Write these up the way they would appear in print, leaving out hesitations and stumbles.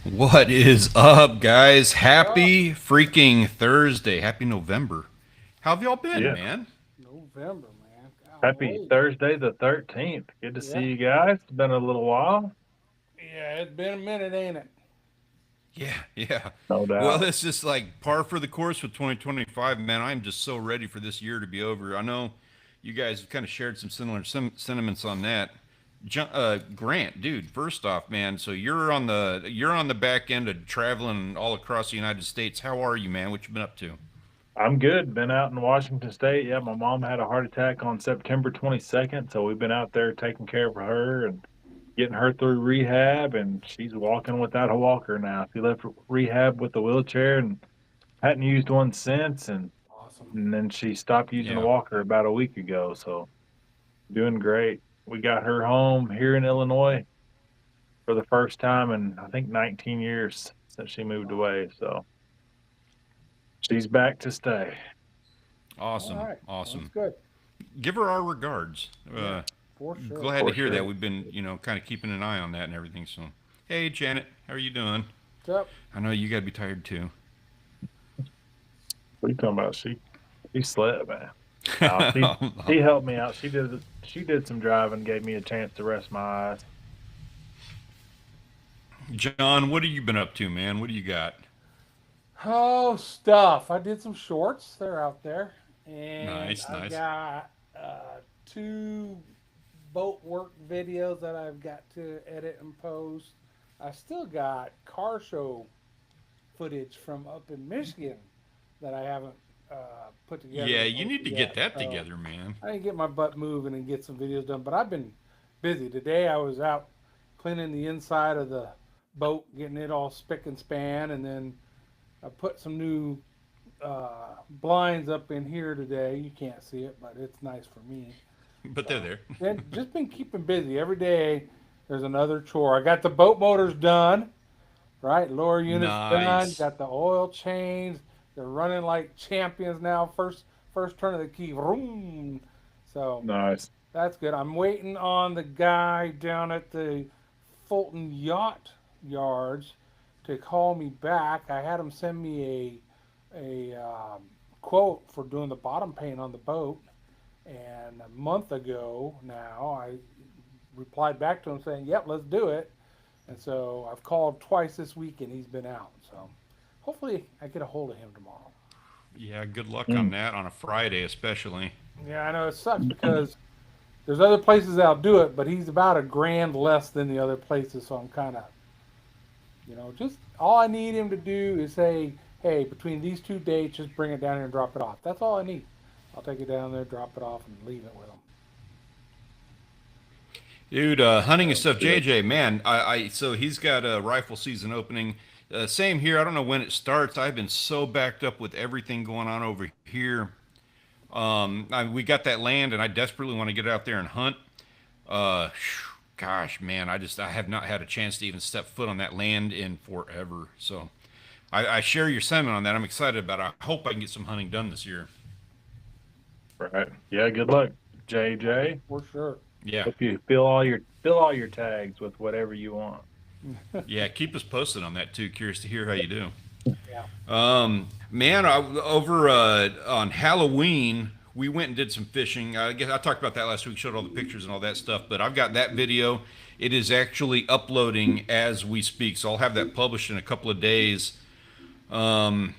What is up, guys? Happy freaking Thursday. Happy November. How have y'all been, Yeah. man? November, man. Happy Golly. Thursday the 13th. Good to see Yeah. you guys. It's been a little while. Yeah, it's been a minute, ain't it? Yeah. No Well, doubt. it's just like par for the course with 2025, man. I'm just so ready for this year to be over. I know you guys have kind of shared some similar sentiments on that. Grant, dude. First off, man. So you're on the back end of traveling all across the United States. How are you, man? What you been up to? I'm good. Been out in Washington State. Yeah, my mom had a heart attack on September 22nd, so we've been out there taking care of her and getting her through rehab, and she's walking without a walker now. She left rehab with a wheelchair and hadn't used one since, and Awesome. and then she stopped using a Yeah. walker about a week ago, so doing great. We got her home here in Illinois for the first time in I think 19 years since she moved Wow. away. So she's back to stay. All Awesome. right. That's Awesome. good. Give her our regards. Yeah, for sure. Glad to For hear that. sure. We've been, kind of keeping an eye on that and everything. So, hey, Janet, how are you doing? What's up? I know you got to be tired too. What are you talking about? She slept, man. No, she helped me out. She did some driving, gave me a chance to rest my eyes. John, what have you been up to, man? What do you got? Oh, stuff. I did some shorts. They're out there. And Nice, I've nice. got two boat work videos that I've got to edit and post. I still got car show footage from up in Michigan that I haven't put together Yeah, and you need posted to get yet. that So together, man. I didn't get my butt moving and get some videos done, but I've been busy. Today I was out cleaning the inside of the boat, getting it all spick and span, and then I put some new blinds up in here today. You can't see it, but it's nice for me. But they're So there. then just been keeping busy every day. There's another chore. I got the boat motors done, right? Lower units done. Nice. Got the oil changed. They're running like champions now. First turn of the key, vroom. So Nice. that's good. I'm waiting on the guy down at the Fulton Yacht Yards to call me back. I had him send me a quote for doing the bottom paint on the boat, and a month ago now I replied back to him saying, "Yep, let's do it." And so I've called twice this week, and he's been out. So hopefully I get a hold of him tomorrow. Yeah, good luck on Mm. that on a Friday, especially. Yeah, I know it sucks because there's other places that'll do it, but he's about a grand less than the other places. So I'm kind of, just all I need him to do is say, "Hey, between these two dates, just bring it down here and drop it off." That's all I need. I'll take it down there, drop it off, and leave it with him. Dude, hunting and Sounds stuff. good. JJ, man, so he's got a rifle season opening. Same here. I don't know when it starts. I've been so backed up with everything going on over here. We got that land, and I desperately want to get out there and hunt. Gosh, man, I have not had a chance to even step foot on that land in forever. So, I share your sentiment on that. I'm excited about it. I hope I can get some hunting done this year. Right. Yeah, good luck, JJ. For sure. Yeah, Hope you fill all your tags with whatever you want. yeah. Keep us posted on that too. Curious to hear how you do. Yeah. Man, over on Halloween, we went and did some fishing. I guess I talked about that last week, showed all the pictures and all that stuff. But I've got that video. It is actually uploading as we speak, so I'll have that published in a couple of days. Um,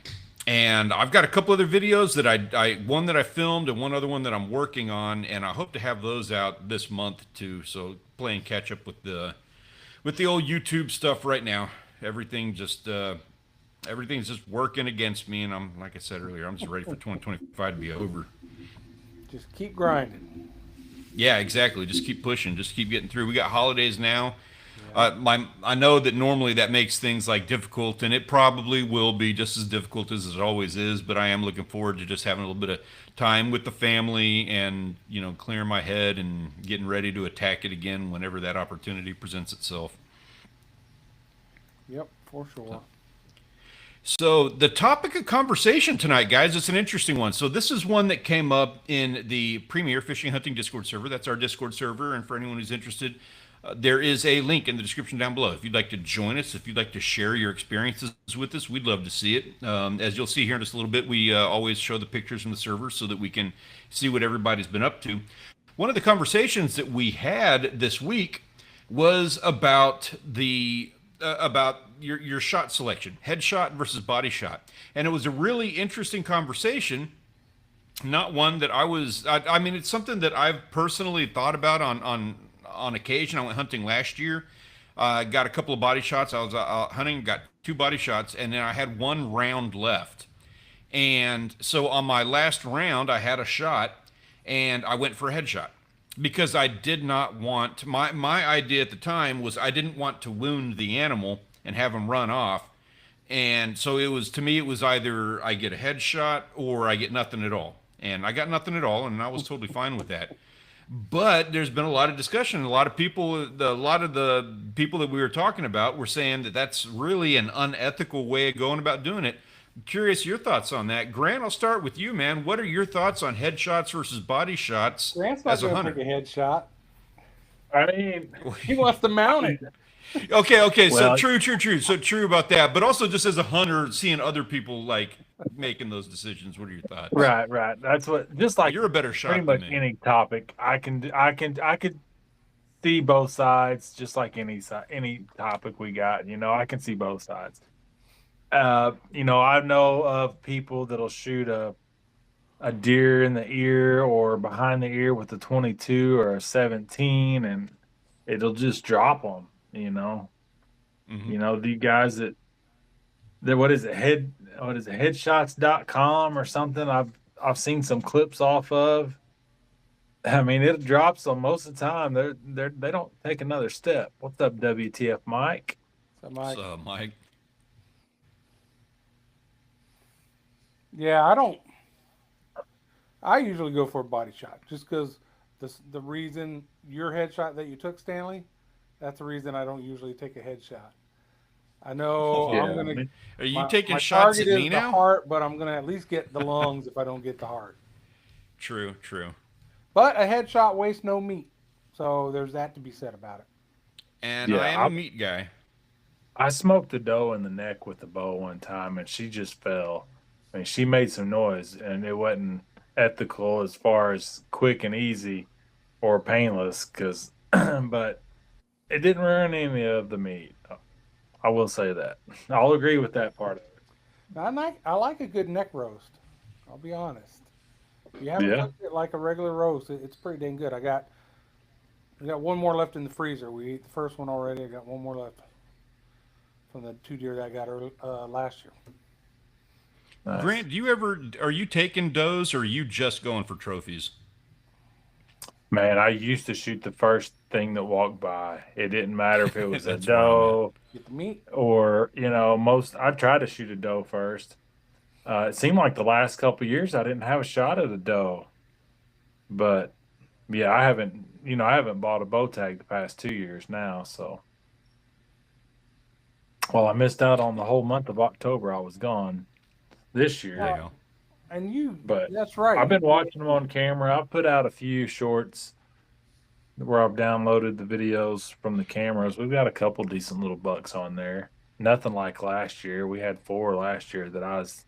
and I've got a couple other videos that one that I filmed and one other one that I'm working on, and I hope to have those out this month too. So playing catch up with the old YouTube stuff right now. Everything just everything's just working against me, and I'm like I said earlier, I'm just ready for 2025 to be over. Just keep grinding. Yeah, exactly. Just keep pushing. Just keep getting through. We got holidays now. Yeah. I know that normally that makes things like difficult, and it probably will be just as difficult as it always is. But I am looking forward to just having a little bit of time with the family, and clearing my head and getting ready to attack it again whenever that opportunity presents itself. Yep, for sure. So the topic of conversation tonight, guys, it's an interesting one. So this is one that came up in the Premier Fishing Hunting Discord server. That's our Discord server, and for anyone who's interested, there is a link in the description down below. If you'd like to join us, if you'd like to share your experiences with us, we'd love to see it. As you'll see here in just a little bit, we always show the pictures from the server so that we can see what everybody's been up to. One of the conversations that we had this week was about your shot selection, headshot versus body shot, and it was a really interesting conversation. Not one that I mean, it's something that I've personally thought about on occasion. I went hunting last year. Got a couple of body shots. I was hunting, got two body shots, and then I had one round left. And so on my last round, I had a shot, and I went for a headshot because I did not want my idea at the time was I didn't want to wound the animal and have him run off. And so it was, to me, it was either I get a headshot or I get nothing at all. And I got nothing at all, and I was totally fine with that. But there's been a lot of discussion. A lot of the people that we were talking about were saying that that's really an unethical way of going about doing it. I'm curious your thoughts on that. Grant, I'll start with you, man. What are your thoughts on headshots versus body shots Grant's not as a going to hunter? take a headshot. I mean, He wants to mount it. Okay. So well, true. So true about that. But also just as a hunter, seeing other people like making those decisions. What are your thoughts? right. That's what. Just like You're a better pretty shot than much me. any topic, I could see both sides. Just like any topic we got, I can see both sides. I know of people that'll shoot a deer in the ear or behind the ear with a 22 or a 17, and it'll just drop them. Hmm. The guys that what is it headshots.com or something. I've seen some clips off of. I mean, it drops them most of the time. They don't take another step. What's up, WTF, Mike? So Mike, So, Mike. yeah, I usually go for a body shot just because the reason your headshot that you took, Stanley, that's the reason I don't usually take a headshot. I know Oh, I'm Yeah, gonna are you my taking my shots target at me is the now? heart, but I'm gonna at least get the lungs if I don't get the heart. True. But a headshot wastes no meat, so there's that to be said about it. And I yeah. am a meat guy. I smoked a doe in the neck with the bow one time, and she just fell. I mean, she made some noise, and it wasn't ethical as far as quick and easy or painless, because, but it didn't ruin any of the meat. I will say that. I'll agree with that part of it. I like a good neck roast. I'll be honest. If you haven't Yeah. cooked it like a regular roast, it's pretty dang good. I got one more left in the freezer. We ate the first one already. I got one more left from the two deer that I got last year. Nice. Grant, are you taking does or are you just going for trophies? Man, I used to shoot the first thing that walked by. It didn't matter if it was a That's where I'm at. doe Get the meat. or, I tried to shoot a doe first. It seemed like the last couple of years I didn't have a shot at a doe, but yeah, I haven't bought a bow tag the past 2 years now. So, well, I missed out on the whole month of October. I was gone this There you year, Well, go. and you, but that's right. I've been watching them on camera. I've put out a few shorts where I've downloaded the videos from the cameras. We've got a couple decent little bucks on there. Nothing like last year. We had four last year that I was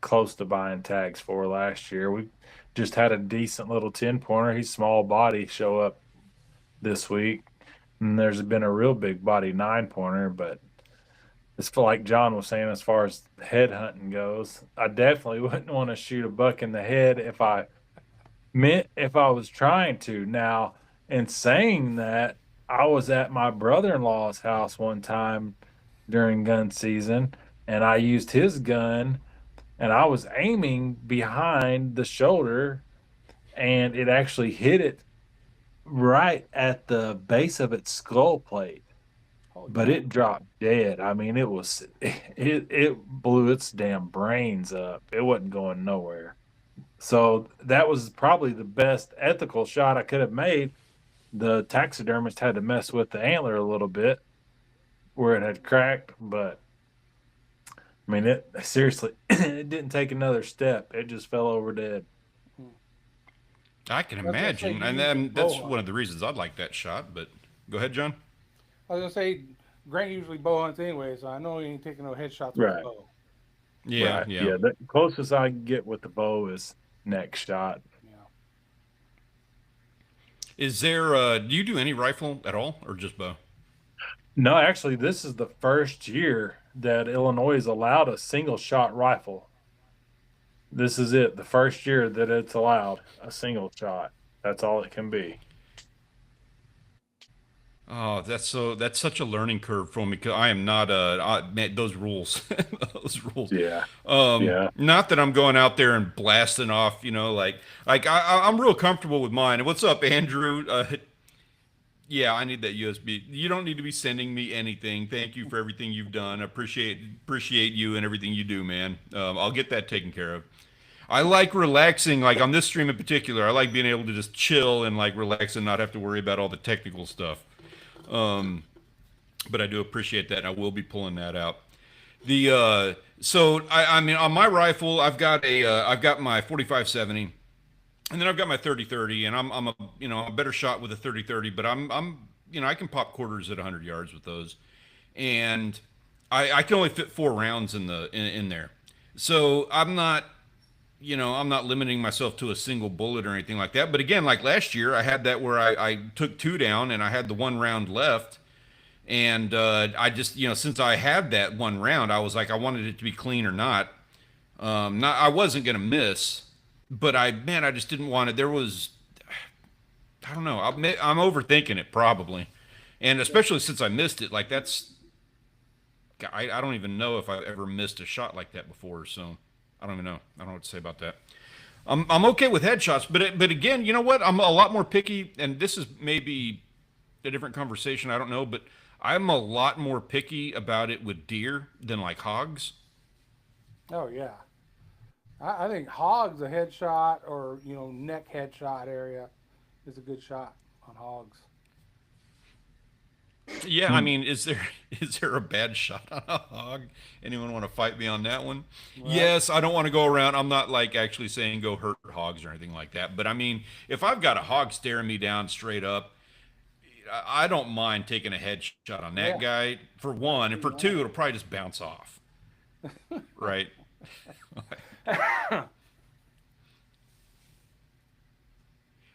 close to buying tags for last year. We just had a decent little 10 pointer. He's small body show up this week. And there's been a real big body 9 pointer, but it's for like John was saying, as far as head hunting goes, I definitely wouldn't want to shoot a buck in the head if I was trying to. Now, in saying that, I was at my brother-in-law's house one time during gun season, and I used his gun, and I was aiming behind the shoulder, and it actually hit it right at the base of its skull plate, Holy but crap. it dropped dead. I mean, it blew its damn brains up. It wasn't going nowhere. So that was probably the best ethical shot I could have made. The taxidermist had to mess with the antler a little bit where it had cracked, but I mean, it seriously, it didn't take another step. It just fell over dead. I can I was gonna say imagine, you and usually then that's bow one hunt. of the reasons I'd like that shot. But go ahead, John. I was gonna say Grant usually bow hunts anyway, so I know he ain't taking no headshots with a Right, bow. Yeah, right. yeah. Yeah, the closest I can get with the bow is neck shot. Yeah. Is there? Do you do any rifle at all, or just bow? No, actually, this is the first year that Illinois has allowed a single shot rifle. This is it, the first year that it's allowed a single shot. That's all it can be. Oh, that's such a learning curve for me because I am not man, those rules, those rules. Yeah, yeah. Not that I'm going out there and blasting off, like I'm real comfortable with mine. And what's up, Andrew? Yeah, I need that USB. You don't need to be sending me anything. Thank you for everything you've done. I appreciate you and everything you do, man. I'll get that taken care of. I like relaxing, like on this stream in particular. I like being able to just chill and like relax and not have to worry about all the technical stuff. But I do appreciate that, and I will be pulling that out. I mean, on my rifle, I've got my 45-70, and then I've got my 30-30, and I'm a better shot with a 30-30, but I can pop quarters at 100 yards with those, and I can only fit 4 rounds in there, so I'm not limiting myself to a single bullet or anything like that. But again, like last year, I had that where I took 2 down and I had the 1 round left. And I just, since I had that 1 round, I was like, I wanted it to be clean or not. I wasn't going to miss, but I just didn't want it. I don't know. I'm overthinking it probably. And especially since I missed it, like I don't even know if I've ever missed a shot like that before. So I don't even know. I don't know what to say about that. I'm okay with headshots, but again, you know what? I'm a lot more picky, and this is maybe a different conversation. I don't know, but I'm a lot more picky about it with deer than like hogs. Oh yeah. I think hogs a headshot or neck headshot area is a good shot on hogs. Yeah, I Hmm. mean, is there a bad shot on a hog? Anyone want to fight me on that one? Well, Yes, I don't want to go around. I'm not like actually saying go hurt hogs or anything like that. But I mean, if I've got a hog staring me down straight up, I don't mind taking a headshot on that yeah. guy for one, and for two, it'll probably just bounce off, right?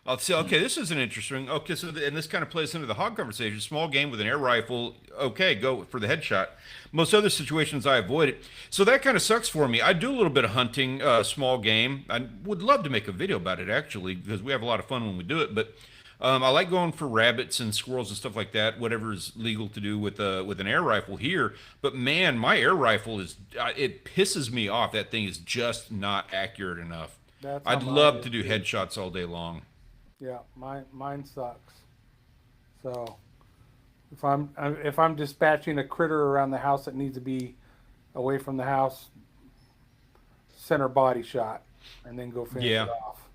I'll say, okay, this is an interesting. Okay, so and this kind of plays into the hog conversation. Small game with an air rifle. Okay, go for the headshot. Most other situations I avoid it. So that kind of sucks for me. I do a little bit of hunting, small game. I would love to make a video about it actually because we have a lot of fun when we do it. But I like going for rabbits and squirrels and stuff like that. Whatever is legal to do with an air rifle here. But man, my air rifle is it pisses me off. That thing is just not accurate enough. That's how I'd mine love is to do too. headshots all day long. Yeah, mine sucks. So if I'm dispatching a critter around the house that needs to be away from the house, center body shot, and then go finish it Yeah. off.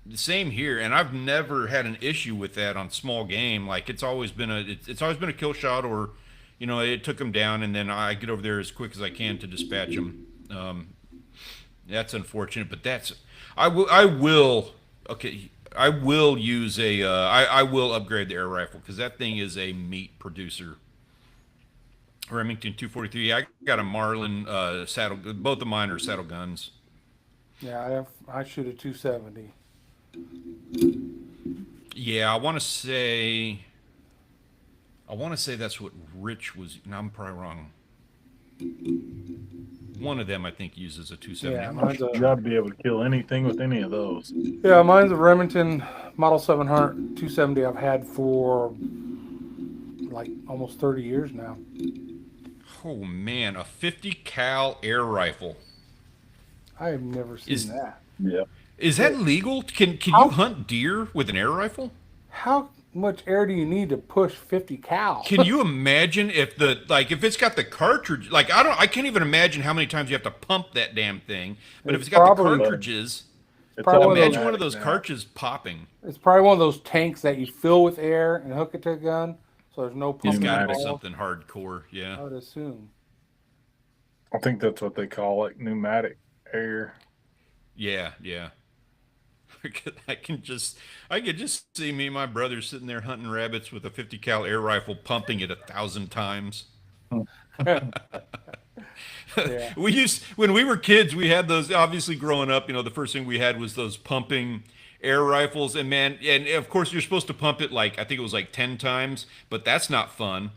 The same here, and I've never had an issue with that on small game. Like it's always been a kill shot, or it took them down, and then I get over there as quick as I can to dispatch them. That's unfortunate, but I will okay. I will use I will upgrade the air rifle because that thing is a meat producer. Remington 243. I got a Marlin saddle. Both of mine are saddle guns. Yeah, I shoot a 270. Yeah, I want to say that's what Rich was. No, I'm probably wrong. One of them, I think, uses a 270. Yeah, I'm not mine's sure. You ought to be able to kill anything with any of those. mine's a Remington Model 700 270 I've had for like almost 30 years now. Oh man, a 50 cal air rifle. I have never seen Is that. Yeah. is that legal? Can you How hunt deer with an air rifle? how much air do you need to push 50 cal? Can you imagine if if it's got the cartridge, I can't even imagine how many times you have to pump that damn thing. But if It's it's got the probably cartridges, It's probably all one of imagine those- one of those now. cartridges popping. It's probably one of those tanks that you fill with air and hook it to a gun, so there's no It's pumping got to be involved. something hardcore, yeah. I would assume. I think that's what they call it, pneumatic air. Yeah, yeah. I can just see me and my brother sitting there hunting rabbits with a 50 cal air rifle, pumping it 1,000 times. Yeah. When we were kids, we had those. Obviously, growing up, the first thing we had was those pumping air rifles, and man, and of course, you're supposed to pump it I think it was 10 times, but that's not fun.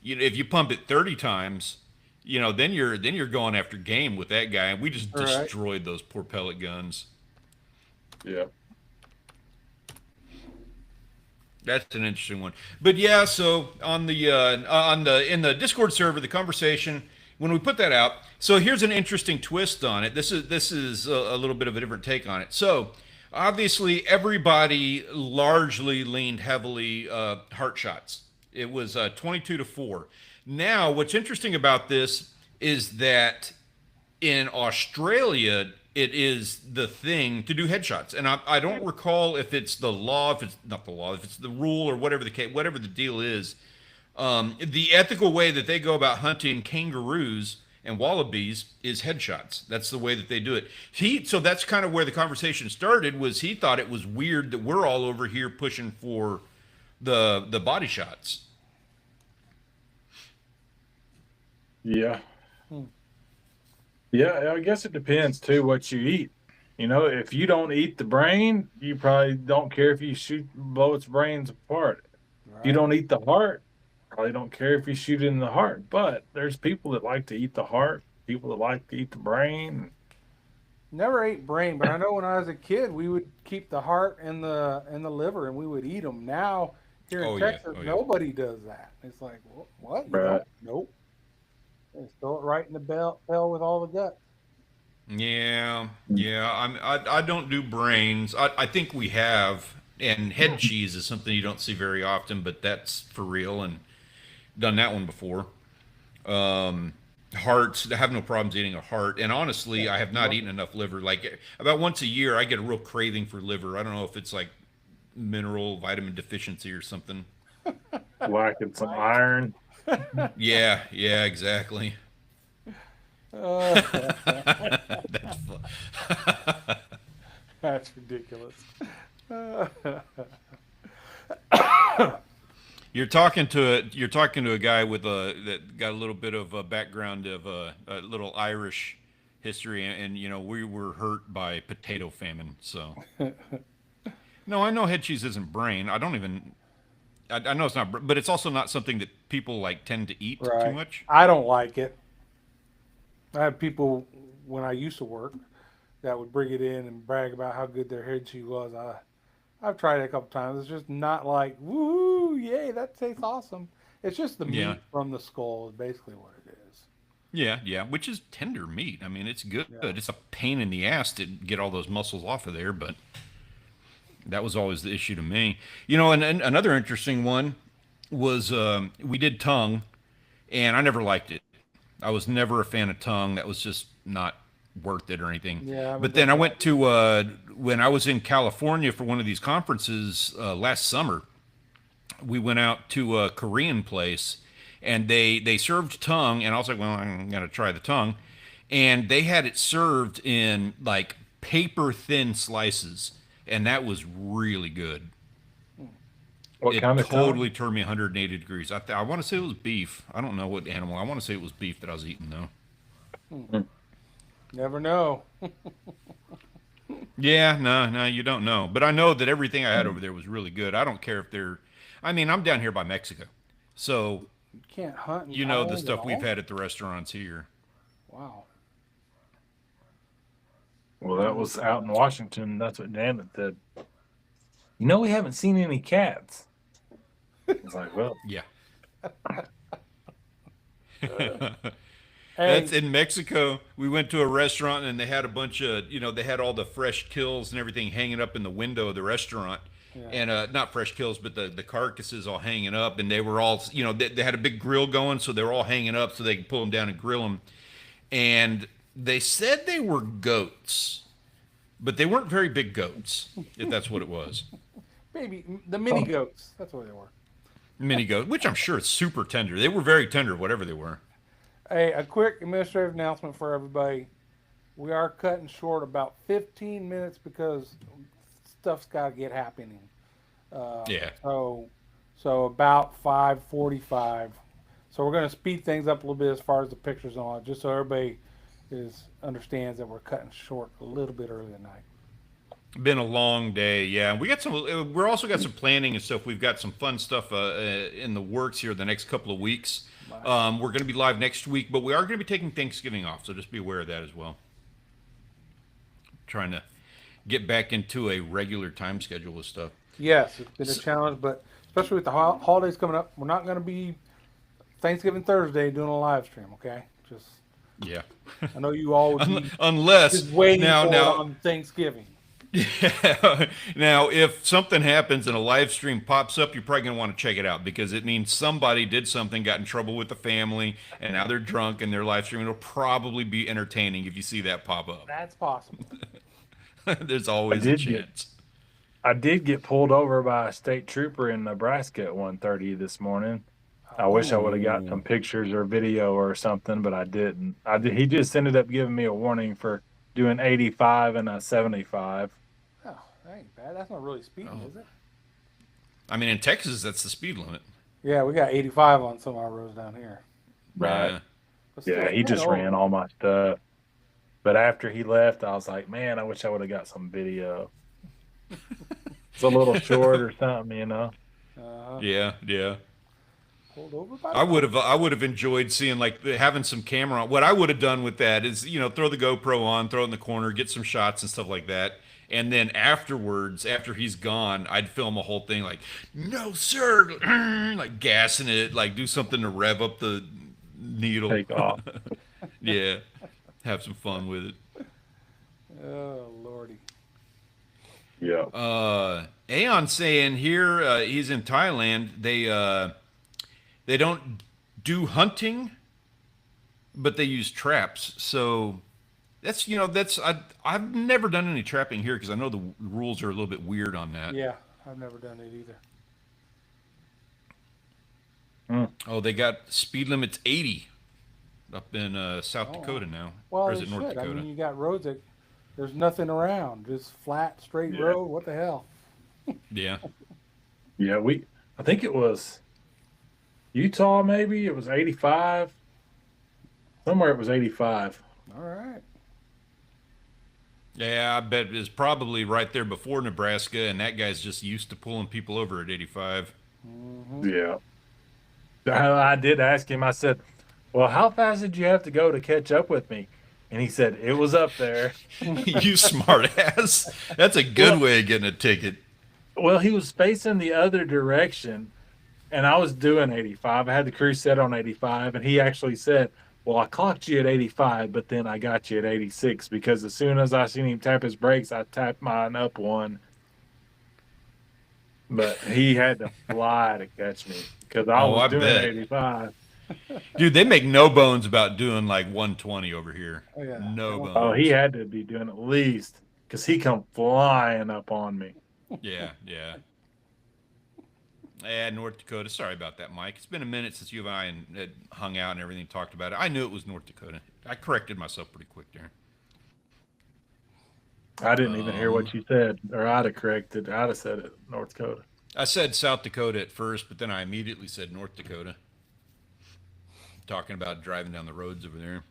If you pump it 30 times, then you're going after game with that guy, and we just Right. destroyed those poor pellet guns. Yeah. That's an interesting one. But yeah, so in the Discord server, the conversation when we put that out. So here's an interesting twist on it. This is a little bit of a different take on it. So obviously, everybody largely leaned heavily heart shots. It was 22-4. Now, what's interesting about this is that in Australia, it is the thing to do headshots, and I don't recall if it's the law, if it's not the law, if it's the rule or whatever whatever the deal is. The ethical way that they go about hunting kangaroos and wallabies is headshots. That's the way that they do it. So that's kind of where the conversation started. Was he thought it was weird that we're all over here pushing for the body shots. Yeah. Yeah, I guess it depends too what you eat. If you don't eat the brain, you probably don't care if you blow its brains apart. If you don't eat the heart, probably don't care if you shoot it in the heart. But there's people that like to eat the heart, people that like to eat the brain. Never ate brain, but I know when I was a kid, we would keep the heart and the liver, and we would eat them. Now here in Oh, yeah. Texas, Oh, yeah. nobody does that. It's like, what? You Right. don't? Nope. They just throw it right in the pail with all the guts. Yeah, yeah. I don't do brains. I think we have, and head cheese is something you don't see very often, but that's for real, and done that one before. Hearts, I have no problems eating a heart, and honestly, I have not eaten enough liver. Like about once a year, I get a real craving for liver. I don't know if it's like mineral vitamin deficiency or something. Lacking some iron. Yeah, exactly. That's That's fun. ridiculous. You're talking to a guy that got a little bit of a background of a little Irish history, and we were hurt by potato famine. So, no, I know head cheese isn't brain. I know it's not, but it's also not something that people tend to eat Right. too much. I don't like it. I have people when I used to work that would bring it in and brag about how good their head cheese was. I've tried it a couple times. It's just not like, woo, yay, that tastes awesome. It's just the Yeah. meat from the skull is basically what it is. Yeah, which is tender meat. I mean, it's good. Yeah. It's a pain in the ass to get all those muscles off of there, but that was always the issue to me. And another interesting one was we did tongue, and I never liked it. I was never a fan of tongue. That was just not worth it or anything. Yeah, But then I went to when I was in California for one of these conferences last summer. We went out to a Korean place, and they served tongue, and I was like, well, I'm gonna try the tongue, and they had it served in paper thin slices, and that was really good. What It kind of totally turned me 180 degrees. I want to say it was beef. I don't know what animal. I want to say it was beef that I was eating though. Never know. Yeah, no, you don't know. But I know that everything I had over there was really good. I don't care if they're. I mean, I'm down here by Mexico, so You can't hunt. In you know the Thailand stuff at we've all? had at the restaurants here. Wow. Well, that was out in Washington. That's what Dan had said. We haven't seen any cats. It's like, well, Yeah. Hey, That's in Mexico. We went to a restaurant and they had a bunch of, they had all the fresh kills and everything hanging up in the window of the restaurant. Yeah. and not fresh kills, but the carcasses all hanging up, and they were all, they had a big grill going, so they were all hanging up so they could pull them down and grill them. And they said they were goats, but they weren't very big goats, if that's what it was. Maybe the mini goats. That's what they were. Mini goat, which I'm sure is super tender. They were very tender, whatever they were. Hey, a quick administrative announcement for everybody. We are cutting short about 15 minutes because stuff's got to get happening. Yeah. So about 5:45. So we're going to speed things up a little bit as far as the pictures on it, just so everybody understands that we're cutting short a little bit early tonight. Been a long day, yeah. We're also got some planning and stuff. We've got some fun stuff in the works here the next couple of weeks. We're going to be live next week, but we are going to be taking Thanksgiving off, so just be aware of that as well. Trying to get back into a regular time schedule with stuff. Yes, it's been a challenge, but especially with the holidays coming up, we're not going to be Thanksgiving Thursday doing a live stream. Okay, just yeah. I know you all would be unless just waiting now on Thanksgiving. Yeah. Now, if something happens and a live stream pops up, you're probably going to want to check it out because it means somebody did something, got in trouble with the family, and now they're drunk and they're live streaming. It'll probably be entertaining if you see that pop up. That's possible. There's always a chance. I did get pulled over by a state trooper in Nebraska at 1:30 this morning. I wish I would have got some pictures or video or something, but I didn't. He just ended up giving me a warning for doing 85 and a 75. Oh, that ain't bad. That's not really speeding, is it? I mean, in Texas, that's the speed limit. Yeah, we got 85 on some of our roads down here. Right. Yeah. Yeah, he just ran all my stuff. But after he left, I was like, man, I wish I would have got some video. It's a little short or something, Yeah. Pulled over by I would have enjoyed seeing having some camera on. What I would have done with that is, throw the GoPro on, throw it in the corner, get some shots and stuff like that. And then afterwards, after he's gone, I'd film a whole thing like, no, sir, like gassing it, like do something to rev up the needle. Take off. Yeah. Have some fun with it. Oh, Lordy. Yeah. Aeon saying here, he's in Thailand. They don't do hunting, but they use traps. So I've never done any trapping here because I know the rules are a little bit weird on that. Yeah, I've never done it either. Oh, they got speed limits 80 up in South Dakota now. Well, or is it North Dakota? I mean, you got roads that there's nothing around, just flat, straight road. What the hell? Yeah. Yeah, I think it was Utah, maybe. It was 85. Somewhere it was 85. All right. Yeah, I bet it's probably right there before Nebraska, and that guy's just used to pulling people over at 85. Mm-hmm. Yeah. I did ask him, I said, well, how fast did you have to go to catch up with me? And he said, it was up there. You smart ass. That's a good way of getting a ticket. Well, he was facing the other direction, and I was doing 85. I had the cruise set on 85, and he actually said, well, I clocked you at 85, but then I got you at 86 because as soon as I seen him tap his brakes, I tapped mine up one. But he had to fly to catch me because I was doing 85. Dude, they make no bones about doing like 120 over here. Oh, yeah. No bones. Oh, he had to be doing at least because he come flying up on me. Yeah. North Dakota. Sorry about that, Mike. It's been a minute since you and I had hung out and everything, talked about it. I knew it was North Dakota. I corrected myself pretty quick there. I didn't even hear what you said, or I'd have corrected. I'd have said it, North Dakota. I said South Dakota at first, but then I immediately said North Dakota. Talking about driving down the roads over there.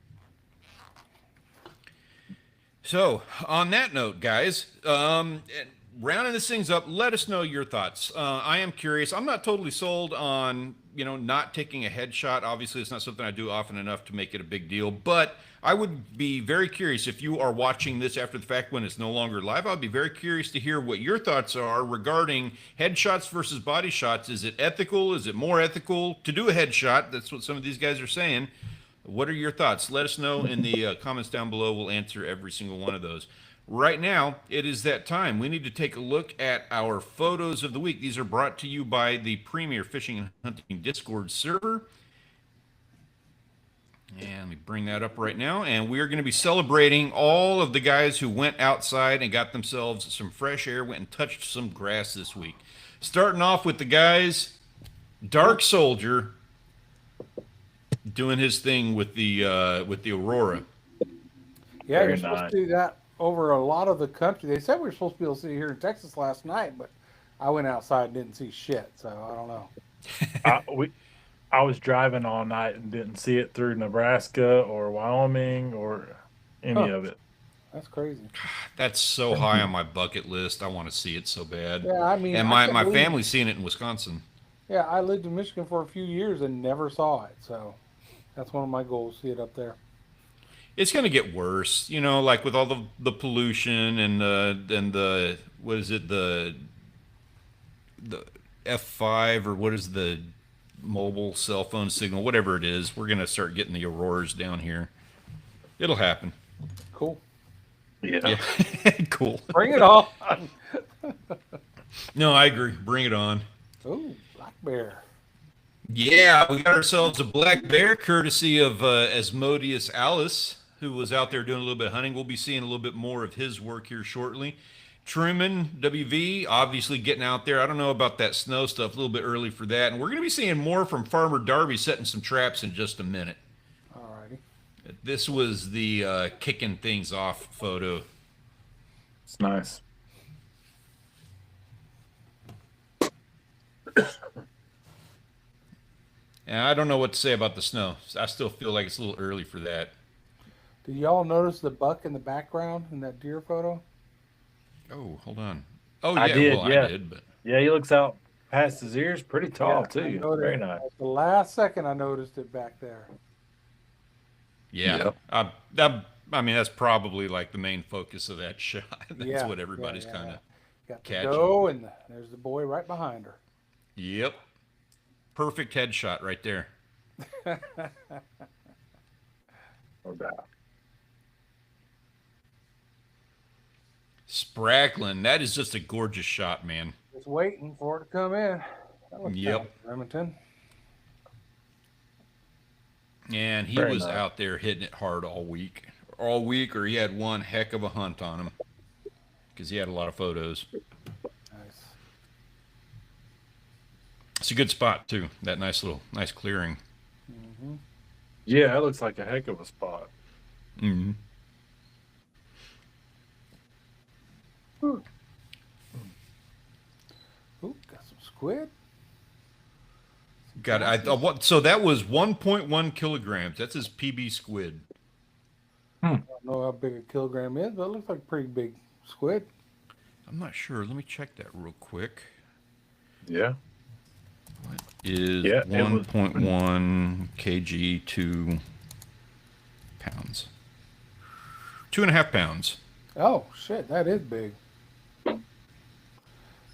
So, on that note, guys, rounding this things up, let us know your thoughts. I am curious. I'm not totally sold on, not taking a headshot. Obviously, it's not something I do often enough to make it a big deal, but I would be very curious if you are watching this after the fact when it's no longer live. I'd be very curious to hear what your thoughts are regarding headshots versus body shots. Is it ethical? Is it more ethical to do a headshot? That's what some of these guys are saying. What are your thoughts? Let us know in the comments down below. We'll answer every single one of those. Right now, it is that time. We need to take a look at our photos of the week. These are brought to you by the Premier Fishing and Hunting Discord server. And let me bring that up right now. And we are going to be celebrating all of the guys who went outside and got themselves some fresh air, went and touched some grass this week. Starting off with the guys, Dark Soldier doing his thing with the Aurora. Yeah, Very you're supposed nice. to do that over a lot of the country. They said we were supposed to be able to see it here in Texas last night, but I went outside and didn't see shit, so I don't know. I was driving all night and didn't see it through Nebraska or Wyoming or any of it. That's crazy. That's so high on my bucket list. I want to see it so bad. Yeah, I mean, And I my couldn't family's seen it in Wisconsin. Yeah, I lived in Michigan for a few years and never saw it, so that's one of my goals, see it up there. It's going to get worse, you know, like with all the pollution and the what is it, the F5 or what is the mobile cell phone signal, whatever it is. We're going to start getting the auroras down here. It'll happen. Cool. Yeah. Cool. Bring it on. No, I agree. Bring it on. Ooh, black bear. Yeah, we got ourselves a black bear courtesy of Asmodeus Alice, who was out there doing a little bit of hunting. We'll be seeing a little bit more of his work here shortly. Truman, WV, obviously getting out there. I don't know about that snow stuff, a little bit early for that. And we're going to be seeing more from Farmer Darby setting some traps in just a minute. Alrighty. This was the kicking things off photo. It's nice. And I don't know what to say about the snow. I still feel like it's a little early for that. Did y'all notice the buck in the background in that deer photo? Oh, hold on. Oh, yeah. I did, well, yeah. I did, but Yeah, he looks out past his ears, pretty tall I too. noticed- Very nice. At the last second, I noticed it back there. yeah. Yep. I mean, that's probably like the main focus of that shot. That's Yeah, what everybody's yeah. kind of Got to catching. go, and there's the boy right behind her. Yep. Perfect headshot right there. No doubt. Spraglin, that is just a gorgeous shot, man. Just waiting for it to come in. That looks Yep. nice, Remington. And he Very was nice. out there hitting it hard all week. All week, or he had one heck of a hunt on him because he had a lot of photos. Nice. It's a good spot, too. That nice clearing. Mm-hmm. Yeah, that looks like a heck of a spot. Mm-hmm. Ooh, got some squid. Got it. So that was 1.1 kilograms. That's his PB squid. I don't know how big a kilogram is, but it looks like a pretty big squid. I'm not sure. Let me check that real quick. Yeah. Is Yeah, it was- 1.1 kg 2 pounds. 2.5 pounds. Oh shit, that is big.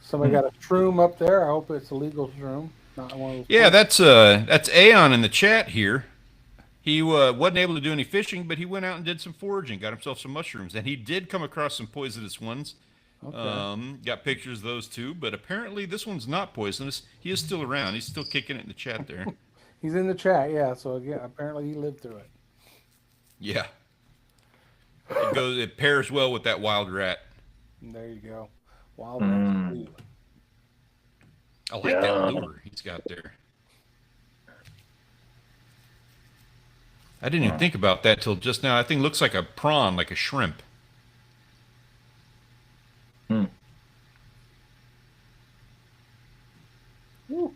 Somebody got a shroom up there. I hope it's a legal shroom, not one of those. Yeah, that's Aeon in the chat here. He wasn't able to do any fishing, but he went out and did some foraging, got himself some mushrooms, and he did come across some poisonous ones. Okay. Got pictures of those too, but apparently this one's not poisonous. He is still around. He's still kicking it in the chat there. He's in the chat, yeah. So again, apparently he lived through it. Yeah. It pairs well with that wild rat. And there you go. Wild rats. I like Yeah. that lure he's got there. I didn't even think about that till just now. That thing looks like a prawn, like a shrimp. Woo.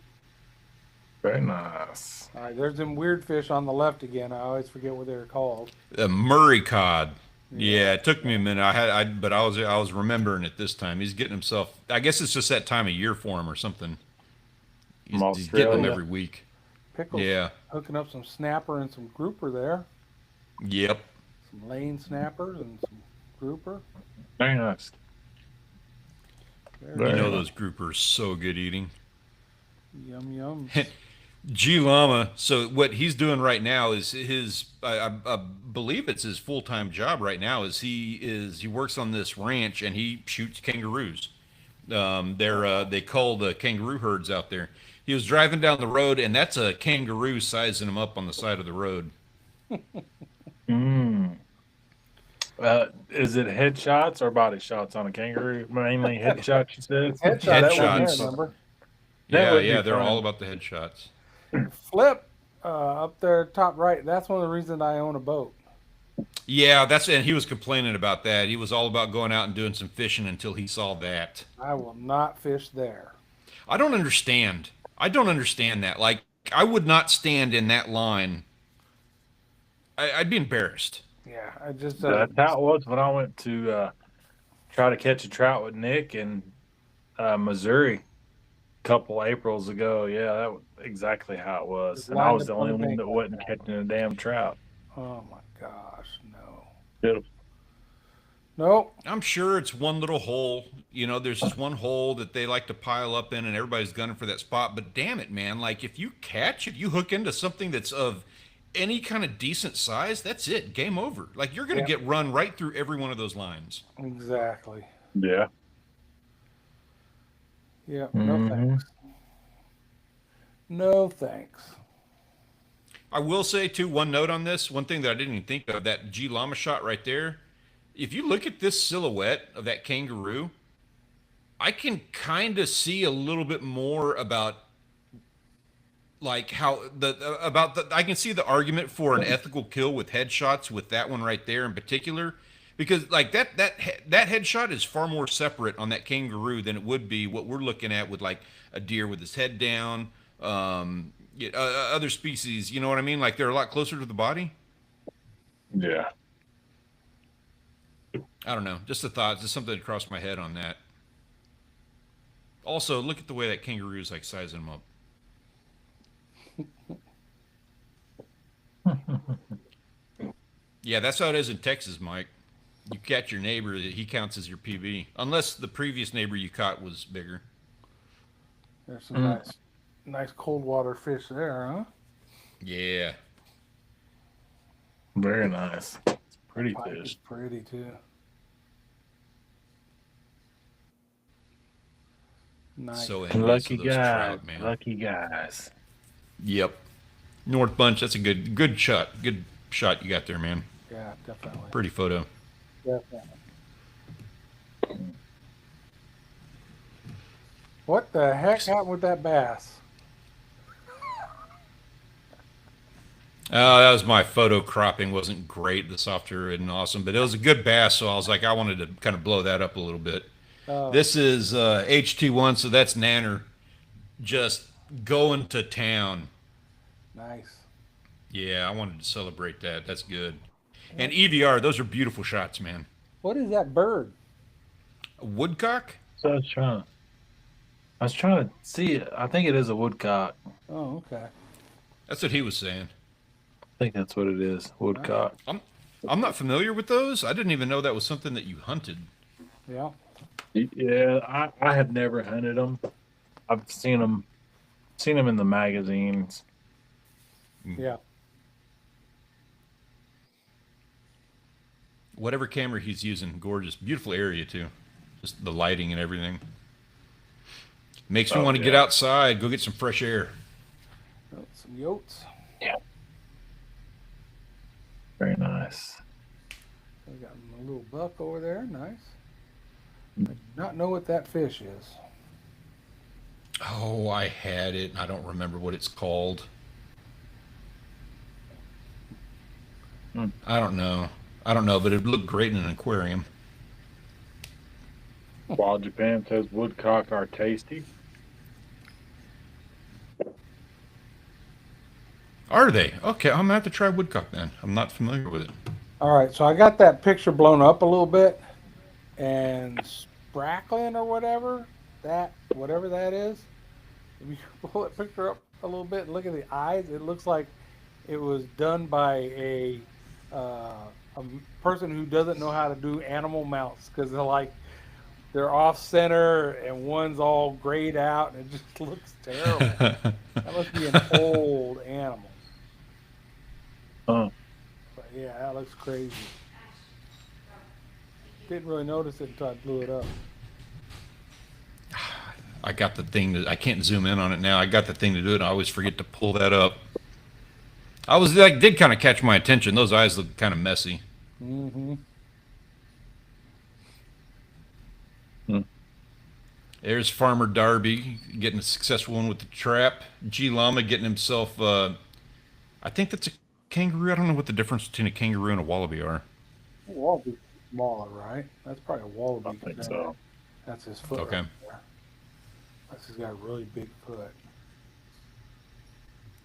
Very nice. All right, there's them weird fish on the left again. I always forget what they're called. A Murray cod. Yeah, it took me a minute. But I was remembering it this time. He's getting himself. I guess it's just that time of year for him or something. He's getting them Australia. every week. Pickles Yeah. hooking up some snapper and some grouper there. Yep. Some lane snappers and some grouper. Very nice. Very Very You know nice. those groupers so good eating. yum yum. G Llama. So what he's doing right now is I believe it's his full time job right now. He works on this ranch and he shoots kangaroos. They call the kangaroo herds out there. He was driving down the road and that's a kangaroo sizing him up on the side of the road. Mm. Is it headshots or body shots on a kangaroo? Mainly headshots, you said? It's headshot. That one there, Headshots. remember? That Yeah, would be yeah, they're fun. all about the headshots. Flip up there, top right. That's one of the reasons I own a boat. Yeah, and he was complaining about that. He was all about going out and doing some fishing until he saw that. I will not fish there. I don't understand. I don't understand that. Like, I would not stand in that line. I'd be embarrassed. Yeah, I just That's how it was when I went to try to catch a trout with Nick in Missouri a couple Aprils ago. Yeah, that was exactly how it was. Just And I lined was up the on only the one bank that like wasn't that. catching a damn trout. Oh my gosh, no. Beautiful. Nope. I'm sure it's one little hole. You know, there's this one hole that they like to pile up in, and everybody's gunning for that spot. But damn it, man! Like, if you hook into something that's of any kind of decent size, that's it. Game over. Like, you're gonna Yeah. get run right through every one of those lines. Exactly. Yeah. Yeah. No Mhm. thanks. No thanks. I will say too, one note on this, one thing that I didn't even think of, that G Llama shot right there. If you look at this silhouette of that kangaroo, I can kind of see a little bit more about like how I can see the argument for an ethical kill with headshots with that one right there in particular, because like that headshot is far more separate on that kangaroo than it would be what we're looking at with like a deer with his head down, other species. You know what I mean? Like they're a lot closer to the body. Yeah. I don't know. Just a thought. Just something that crossed my head on that. Also, look at the way that kangaroo is like sizing him up. Yeah, that's how it is in Texas, Mike. You catch your neighbor, he counts as your PB, unless the previous neighbor you caught was bigger. There's some nice cold water fish there, huh? Yeah. Very nice. It's pretty Pike is fish. pretty too. Nice. So envious Lucky of those guys. trout, man. Lucky guys. Yep. North Bunch, that's a good shot. Good shot you got there, man. Yeah, definitely. Pretty photo. Definitely. What the heck happened with that bass? That was my photo cropping. Wasn't great. The software isn't awesome, but it was a good bass. So I was like, I wanted to kind of blow that up a little bit. This is HT1, so that's Nanner just going to town. Nice. Yeah, I wanted to celebrate that. That's good. And EVR, those are beautiful shots, man. What is that bird? A woodcock? So I was trying to see it. I think it is a woodcock. Oh, okay. That's what he was saying. I think that's what it is. Woodcock. I'm not familiar with those. I didn't even know that was something that you hunted. Yeah. Yeah, I have never hunted them. I've seen them in the magazines. Yeah. Whatever camera he's using, gorgeous, beautiful area too. Just the lighting and everything. Makes me want to get outside, go get some fresh air. Oh, some yotes. Yeah. Very nice. We got a little buck over there. Nice. I do not know what that fish is. Oh, I had it. I don't remember what it's called. I don't know. But it looked great in an aquarium. Wild Japan says woodcock are tasty. Are they? Okay, I'm gonna have to try woodcock then. I'm not familiar with it. All right, so I got that picture blown up a little bit, and sprackling or whatever that is. If you pull that picture up a little bit and look at the eyes, it looks like it was done by a person who doesn't know how to do animal mouths, because they're like they're off center and one's all grayed out and it just looks terrible. That must be an old animal. Huh. But yeah, that looks crazy. Didn't really notice it until I blew it up. I got the thing that I can't zoom in on it now. I got the thing to do it. And I always forget to pull that up. I was like, did kind of catch my attention. Those eyes look kind of messy. Mm-hmm. There's Farmer Darby getting a successful one with the trap. G Llama getting himself. I think that's a kangaroo. I don't know what the difference between a kangaroo and a wallaby are. Wallaby's smaller, right? That's probably a wallaby. I think so. That's his foot. Okay. Right there. Unless he's got a really big foot.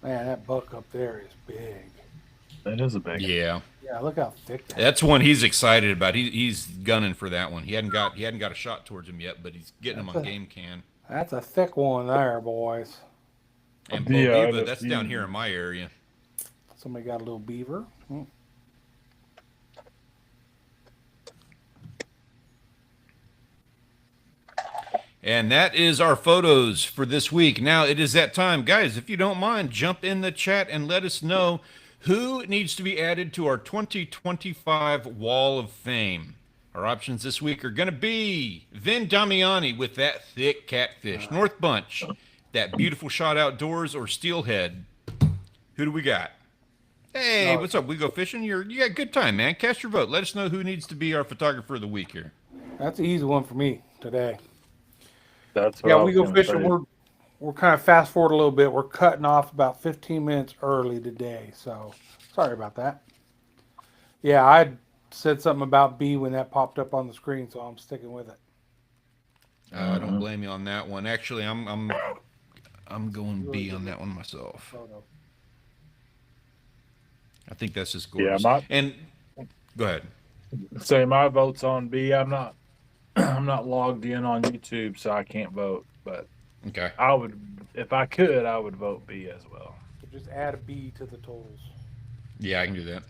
Man, that buck up there is big. That is a big. Yeah, Yeah, look how thick that is. that's one he's excited about. He's gunning for that one. He hadn't got a shot towards him yet, but he's getting him on game can. That's a thick one there, boys. And Yeah, Beaver, that's down here in my area. Somebody got a little beaver. Hmm. And that is our photos for this week. Now it is that time. Guys, if you don't mind, jump in the chat and let us know who needs to be added to our 2025 Wall of Fame. Our options this week are going to be Vin Damiani with that thick catfish, North Bunch, that beautiful shot outdoors, or Steelhead. Who do we got? Hey, what's up? We go fishing. You got a good time, man. Cast your vote. Let us know who needs to be our photographer of the week here. That's an easy one for me today. That's what Yeah, I we was go gonna fishing. say. We're kind of fast forward a little bit. We're cutting off about 15 minutes early today, so sorry about that. Yeah, I said something about B when that popped up on the screen, so I'm sticking with it. I don't blame you on that one. Actually, I'm going B on that one myself. Photo. I think that's just Yeah, gorgeous. And go ahead. Say my vote's on B. I'm not I'm not logged in on YouTube, so I can't vote. But Okay. I would, if I could, I would vote B as well. So just add a B to the totals. Yeah, I can do that.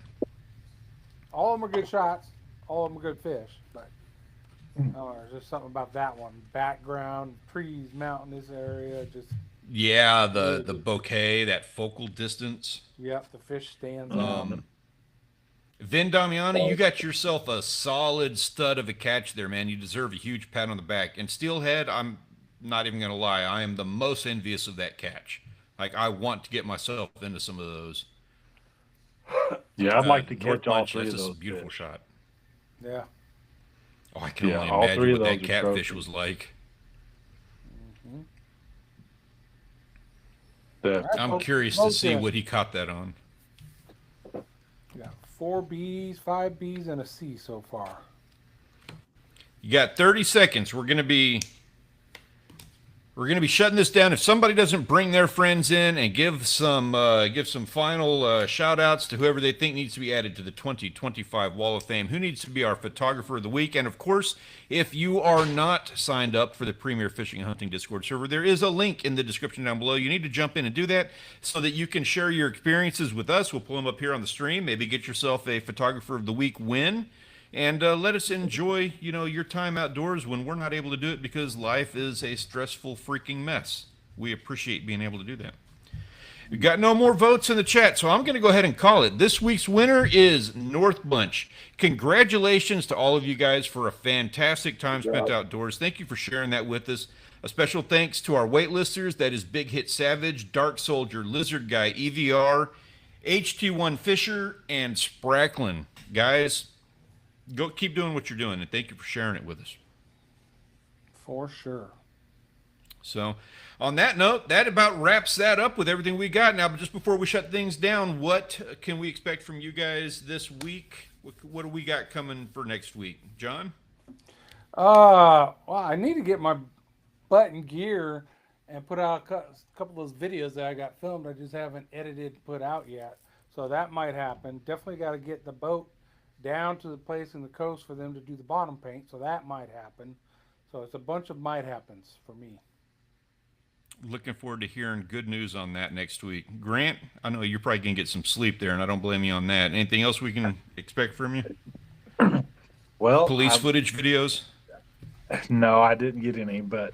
All of them are good shots. All of them are good fish, but there's just something about that one. Background, trees, mountainous area, just Yeah, the bouquet, that focal distance. yep, the fish stands out. Vin Damiani, you got yourself a solid stud of a catch there, man. You deserve a huge pat on the back. And Steelhead, I'm not even going to lie, I am the most envious of that catch. Like, I want to get myself into some of those. Yeah, I'd like to North catch all Bunch, three of that's those. just a beautiful fish. shot. Yeah. Oh, I can Yeah, only all imagine three what of that those are catfish trophies. was like. The- I'm curious to see what he caught that on. We got 4 B's, 5 B's, and a C so far. You got 30 seconds. We're gonna be shutting this down. If somebody doesn't bring their friends in and give some final shout outs to whoever they think needs to be added to the 2025 Wall of Fame, who needs to be our photographer of the week? And of course, if you are not signed up for the Premier Fishing and Hunting Discord server, there is a link in the description down below. You need to jump in and do that so that you can share your experiences with us. We'll pull them up here on the stream. Maybe get yourself a photographer of the week win. And let us enjoy, your time outdoors when we're not able to do it because life is a stressful freaking mess. We appreciate being able to do that. We've got no more votes in the chat, so I'm going to go ahead and call it. This week's winner is North Bunch. Congratulations to all of you guys for a fantastic time spent outdoors. Thank you for sharing that with us. A special thanks to our waitlisters. That is Big Hit Savage, Dark Soldier, Lizard Guy, EVR, HT1 Fisher, and Spracklin. Guys, go keep doing what you're doing, and thank you for sharing it with us. For sure. So, on that note, that about wraps that up with everything we got. Now, just before we shut things down, what can we expect from you guys this week? What do we got coming for next week? John? Well, I need to get my butt in gear and put out a couple of those videos that I got filmed. I just haven't edited and put out yet. So that might happen. Definitely got to get the boat down to the place in the coast for them to do the bottom paint. So that might happen. So it's a bunch of might happens for me. Looking forward to hearing good news on that next week. Grant, I know you're probably going to get some sleep there, and I don't blame you on that. Anything else we can expect from you? Well, Police footage videos? No, I didn't get any, but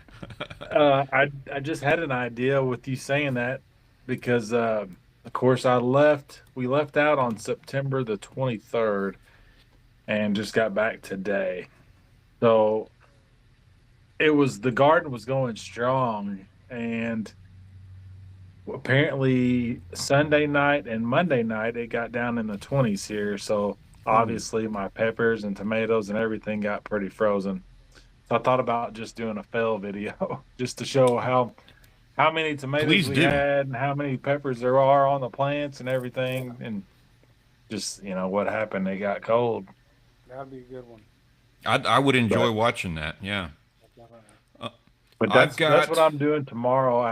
I just had an idea with you saying that because of course we left out on September the 23rd and just got back today. So the garden was going strong, and apparently Sunday night and Monday night it got down in the 20s here. So Ooh. obviously my peppers and tomatoes and everything got pretty frozen. So I thought about just doing a fail video just to show how many tomatoes Please we do. had and how many peppers there are on the plants and everything, and just what happened. They got cold. That'd be a good one. I would enjoy But watching that. Yeah. Definitely. Uh, but I've that's what got. I'm doing tomorrow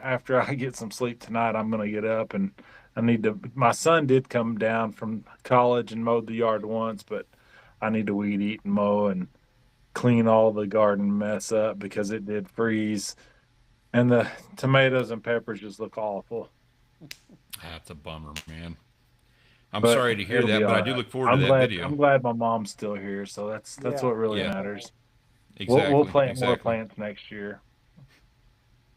after I get some sleep tonight. I'm gonna get up and I need to. My son did come down from college and mowed the yard once, but I need to weed eat and mow and clean all the garden mess up because it did freeze. And the tomatoes and peppers just look awful. That's a bummer, man. I'm But sorry to hear it'll be that, but all I do right. look forward to that video. I'm glad my mom's still here, so that's Yeah. what really Yeah, matters. We'll exactly, plant more exactly. plants next year.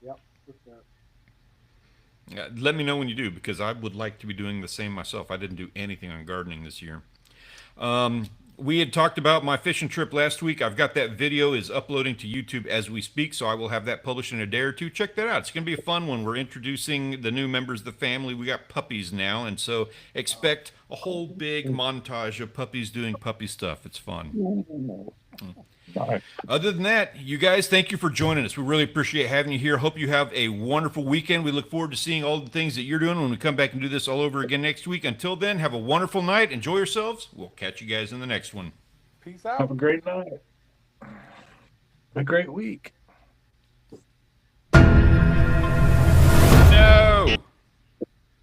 Yep. For sure. Let me know when you do because I would like to be doing the same myself. I didn't do anything on gardening this year. Um, we had talked about my fishing trip last week. I've got that video is uploading to YouTube as we speak, so I will have that published in a day or two. Check that out. It's going to be a fun one. We're introducing the new members of the family. We got puppies now, and so expect a whole big montage of puppies doing puppy stuff. It's fun. Nice. Other than that, you guys, thank you for joining us. We really appreciate having you here. Hope you have a wonderful weekend. We look forward to seeing all the things that you're doing when we come back and do this all over again next week. Until then, have a wonderful night. Enjoy yourselves. We'll catch you guys in the next one. Peace Have out. a great night. A great week. No!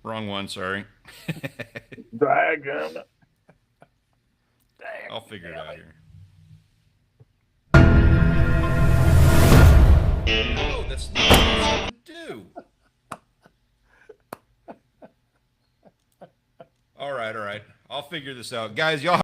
Wrong one, sorry. Dragon. I'll figure it out here. No, that's not what I was going to do. All right. I'll figure this out. Guys, y'all